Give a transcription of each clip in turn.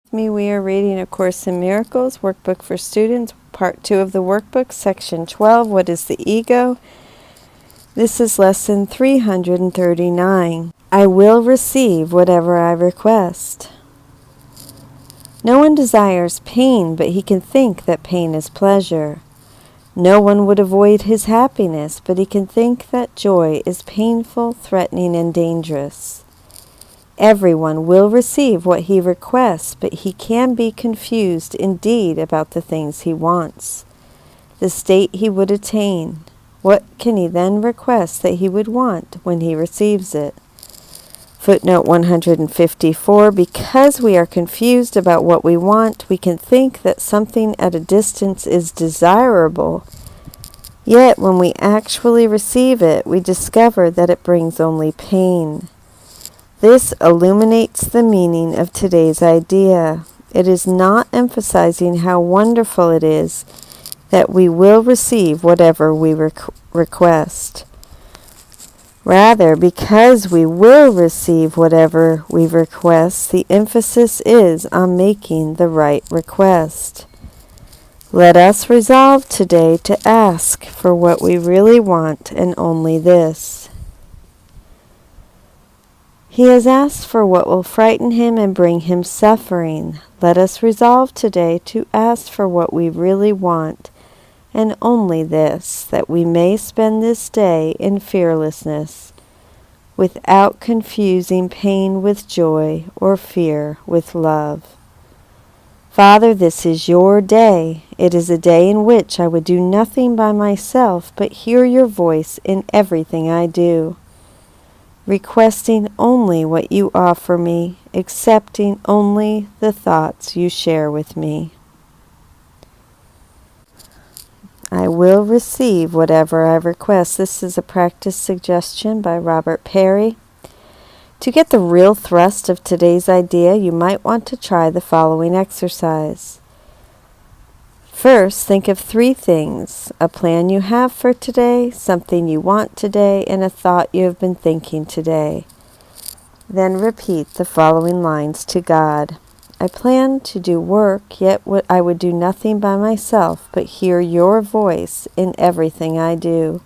We are reading A Course in Miracles, Workbook for Students, Part 2 of the workbook, Section 12, What is the Ego? This is Lesson 339. I will receive whatever I request. No one desires pain, but he can think that pain is pleasure. No one would avoid his happiness, but he can think that joy is painful, threatening, and dangerous. Everyone will receive what he requests, but he can be confused indeed about the things he wants, the state he would attain. What can he then request that he would want when he receives it? Footnote 154, because we are confused about what we want, we can think that something at a distance is desirable. Yet when we actually receive it, we discover that it brings only pain. This illuminates the meaning of today's idea. It is not emphasizing how wonderful it is that we will receive whatever we request. Rather, because we will receive whatever we request, the emphasis is on making the right request. Let us resolve today to ask for what we really want, and only this. He has asked for what will frighten him and bring him suffering. Let us resolve today to ask for what we really want, and only this, that we may spend this day in fearlessness, without confusing pain with joy or fear with love. Father, this is your day. It is a day in which I would do nothing by myself, but hear your voice in everything I do. Requesting only what you offer me, accepting only the thoughts you share with me. I will receive whatever I request. This is a practice suggestion by Robert Perry. To get the real thrust of today's idea, you might want to try the following exercise. First, think of 3 things: a plan you have for today, something you want today, and a thought you have been thinking today. Then repeat the following lines to God. I plan to do work, yet I would do nothing by myself, but hear your voice in everything I do.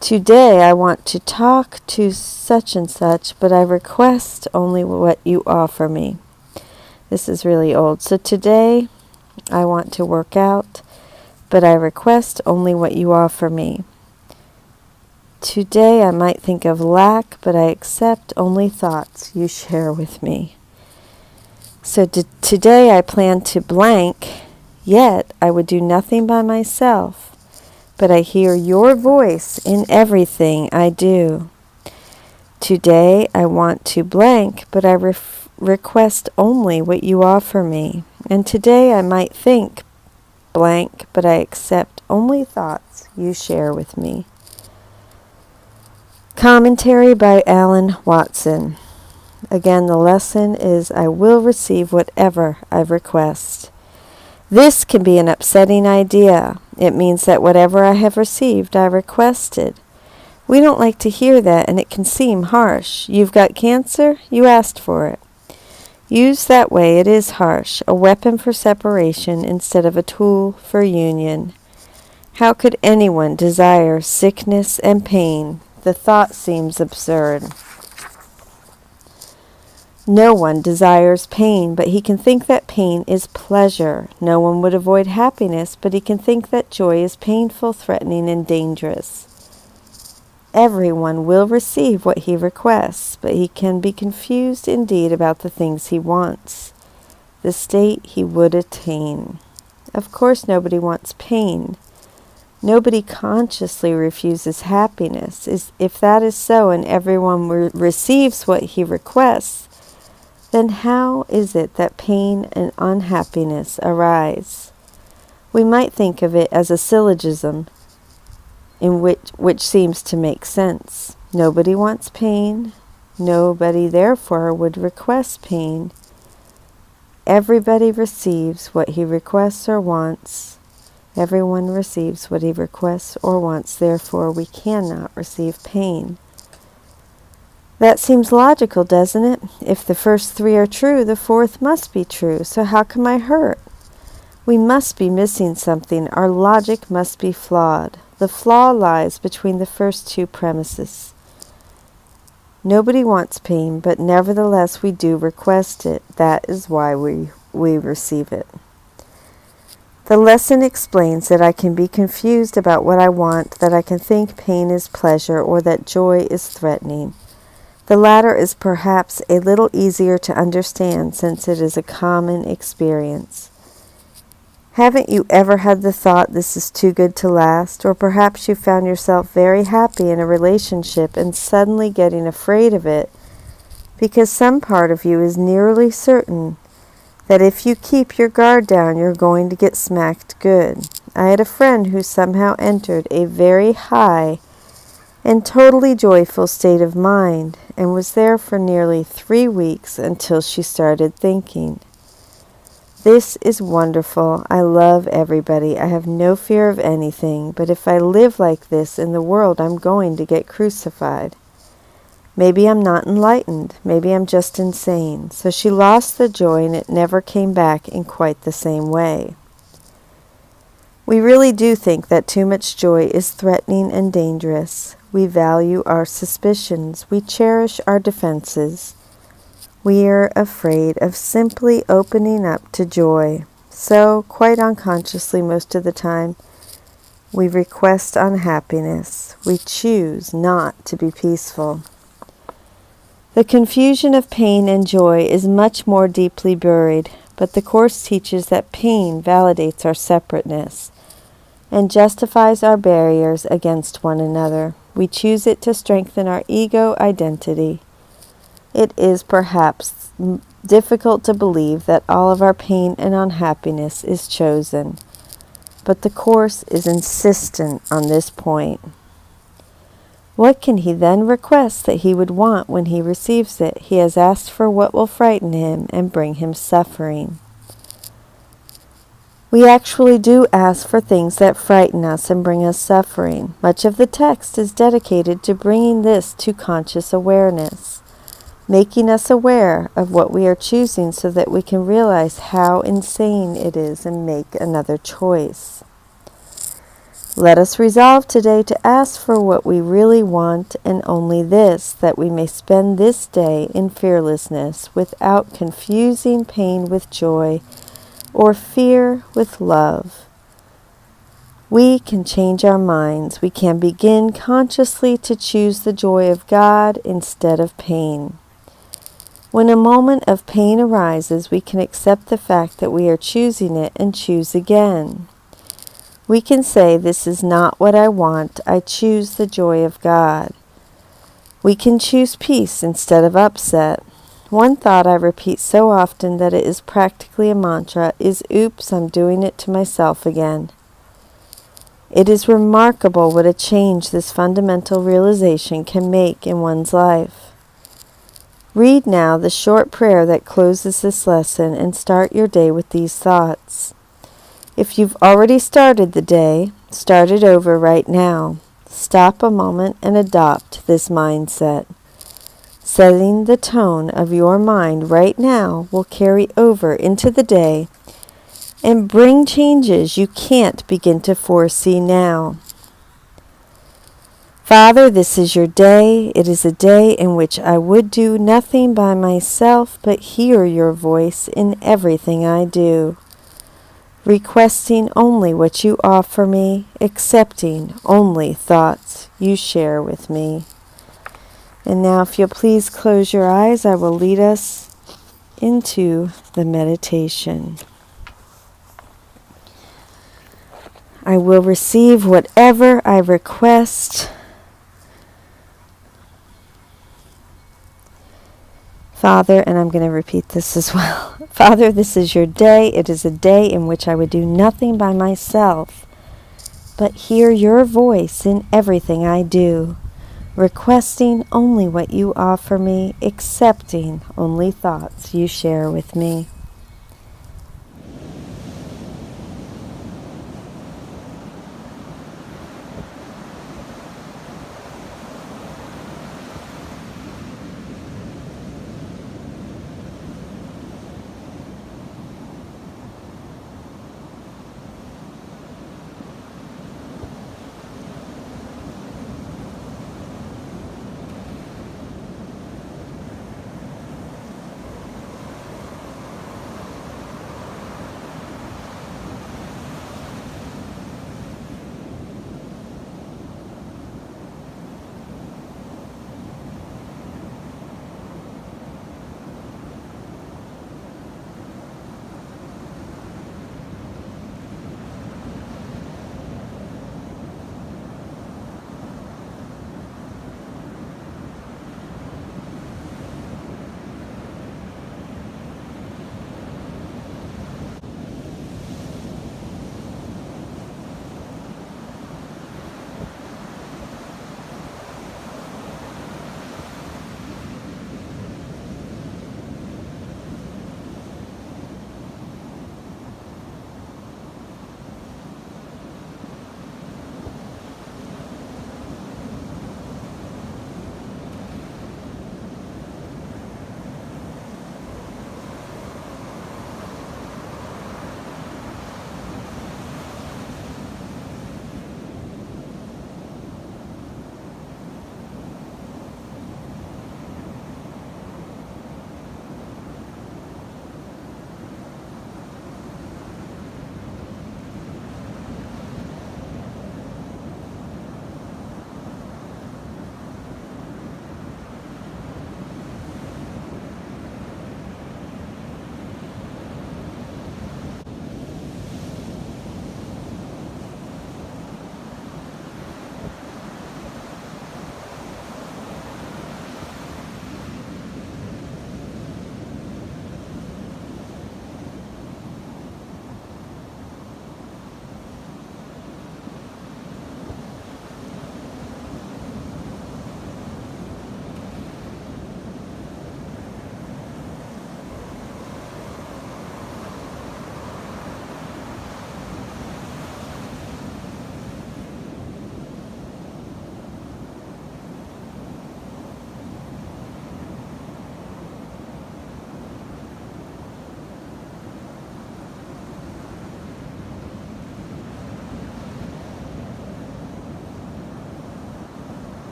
Today I want to talk to such and such, but I request only what you offer me. This is really old. So today I want to work out, but I request only what you offer me. Today I might think of lack, but I accept only thoughts you share with me. So today I plan to blank, yet I would do nothing by myself, but I hear your voice in everything I do. Today I want to blank, but I request only what you offer me. And today I might think blank, but I accept only thoughts you share with me. Commentary by Alan Watson. Again, the lesson is, I will receive whatever I request. This can be an upsetting idea. It means that whatever I have received, I requested. We don't like to hear that, and it can seem harsh. You've got cancer? You asked for it. Used that way, it is harsh, a weapon for separation instead of a tool for union. How could anyone desire sickness and pain? The thought seems absurd. No one desires pain, but he can think that pain is pleasure. No one would avoid happiness, but he can think that joy is painful, threatening, and dangerous. Everyone will receive what he requests, but he can be confused indeed about the things he wants, the state he would attain. Of course, nobody wants pain. Nobody consciously refuses happiness. If that is so, and everyone receives what he requests, then how is it that pain and unhappiness arise? We might think of it as a syllogism, in which seems to make sense. Nobody wants pain. Nobody, therefore, would request pain. Everybody receives what he requests or wants. Everyone receives what he requests or wants. Therefore, we cannot receive pain. That seems logical, doesn't it? If the first three are true, the fourth must be true. So how come I hurt? We must be missing something. Our logic must be flawed. The flaw lies between the first two premises. Nobody wants pain, but nevertheless we do request it. That is why we receive it. The lesson explains that I can be confused about what I want, that I can think pain is pleasure, or that joy is threatening. The latter is perhaps a little easier to understand since it is a common experience. Haven't you ever had the thought this is too good to last? Or perhaps you found yourself very happy in a relationship and suddenly getting afraid of it because some part of you is nearly certain that if you keep your guard down, you're going to get smacked good. I had a friend who somehow entered a very high and totally joyful state of mind and was there for nearly 3 weeks until she started thinking, "This is wonderful. I love everybody. I have no fear of anything. But if I live like this in the world, I'm going to get crucified. Maybe I'm not enlightened. Maybe I'm just insane." So she lost the joy and it never came back in quite the same way. We really do think that too much joy is threatening and dangerous. We value our suspicions. We cherish our defenses. We are afraid of simply opening up to joy. So, quite unconsciously most of the time, we request unhappiness. We choose not to be peaceful. The confusion of pain and joy is much more deeply buried, but the Course teaches that pain validates our separateness and justifies our barriers against one another. We choose it to strengthen our ego identity. It is perhaps difficult to believe that all of our pain and unhappiness is chosen, but the Course is insistent on this point. What can he then request that he would want when he receives it? He has asked for what will frighten him and bring him suffering. We actually do ask for things that frighten us and bring us suffering. Much of the text is dedicated to bringing this to conscious awareness, making us aware of what we are choosing so that we can realize how insane it is and make another choice. Let us resolve today to ask for what we really want and only this, that we may spend this day in fearlessness without confusing pain with joy or fear with love. We can change our minds. We can begin consciously to choose the joy of God instead of pain. When a moment of pain arises, we can accept the fact that we are choosing it and choose again. We can say, "This is not what I want. I choose the joy of God." We can choose peace instead of upset. One thought I repeat so often that it is practically a mantra is, "Oops, I'm doing it to myself again." It is remarkable what a change this fundamental realization can make in one's life. Read now the short prayer that closes this lesson and start your day with these thoughts. If you've already started the day, start it over right now. Stop a moment and adopt this mindset. Setting the tone of your mind right now will carry over into the day and bring changes you can't begin to foresee now. Father, this is your day. It is a day in which I would do nothing by myself but hear your voice in everything I do. Requesting only what you offer me, accepting only thoughts you share with me. And now, if you'll please close your eyes, I will lead us into the meditation. I will receive whatever I request. Father, and I'm going to repeat this as well. Father, this is your day. It is a day in which I would do nothing by myself, but hear your voice in everything I do, requesting only what you offer me, accepting only thoughts you share with me.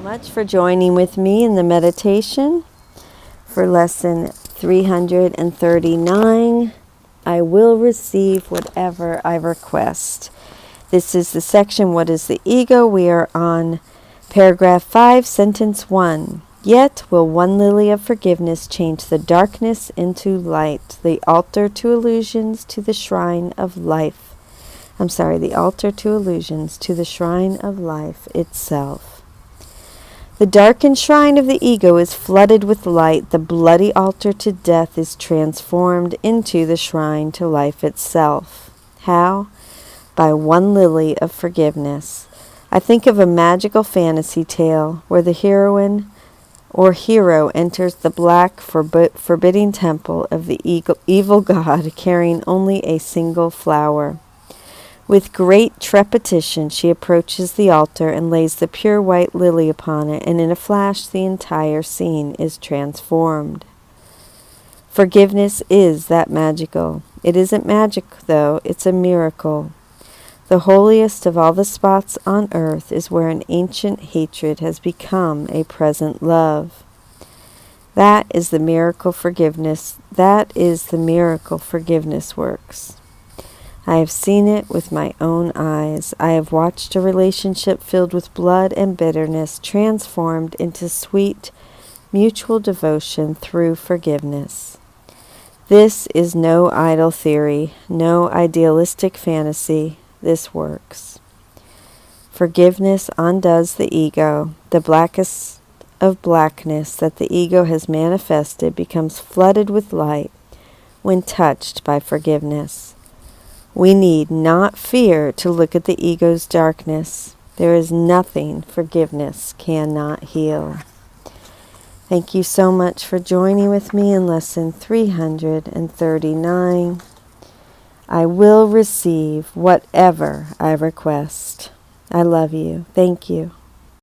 much for joining with me in the meditation for lesson 339. I will receive whatever I request. This is the section, What is the Ego? We are on paragraph 5, sentence 1. Yet will one lily of forgiveness change the darkness into light, the altar to illusions to the shrine of life. The altar to illusions to the shrine of life itself. The darkened shrine of the ego is flooded with light. The bloody altar to death is transformed into the shrine to life itself. How? By one lily of forgiveness. I think of a magical fantasy tale where the heroine or hero enters the black forbidding temple of the evil god carrying only a single flower. With great trepidation she approaches the altar and lays the pure white lily upon it, and in a flash the entire scene is transformed. Forgiveness is that magical. It isn't magic, though, it's a miracle. The holiest of all the spots on earth is where an ancient hatred has become a present love. That is the miracle forgiveness. That is the miracle forgiveness works. I have seen it with my own eyes. I have watched a relationship filled with blood and bitterness transformed into sweet, mutual devotion through forgiveness. This is no idle theory, no idealistic fantasy. This works. Forgiveness undoes the ego. The blackest of blackness that the ego has manifested becomes flooded with light when touched by forgiveness. We need not fear to look at the ego's darkness. There is nothing forgiveness cannot heal. Thank you so much for joining with me in lesson 339. I will receive whatever I request. I love you. Thank you.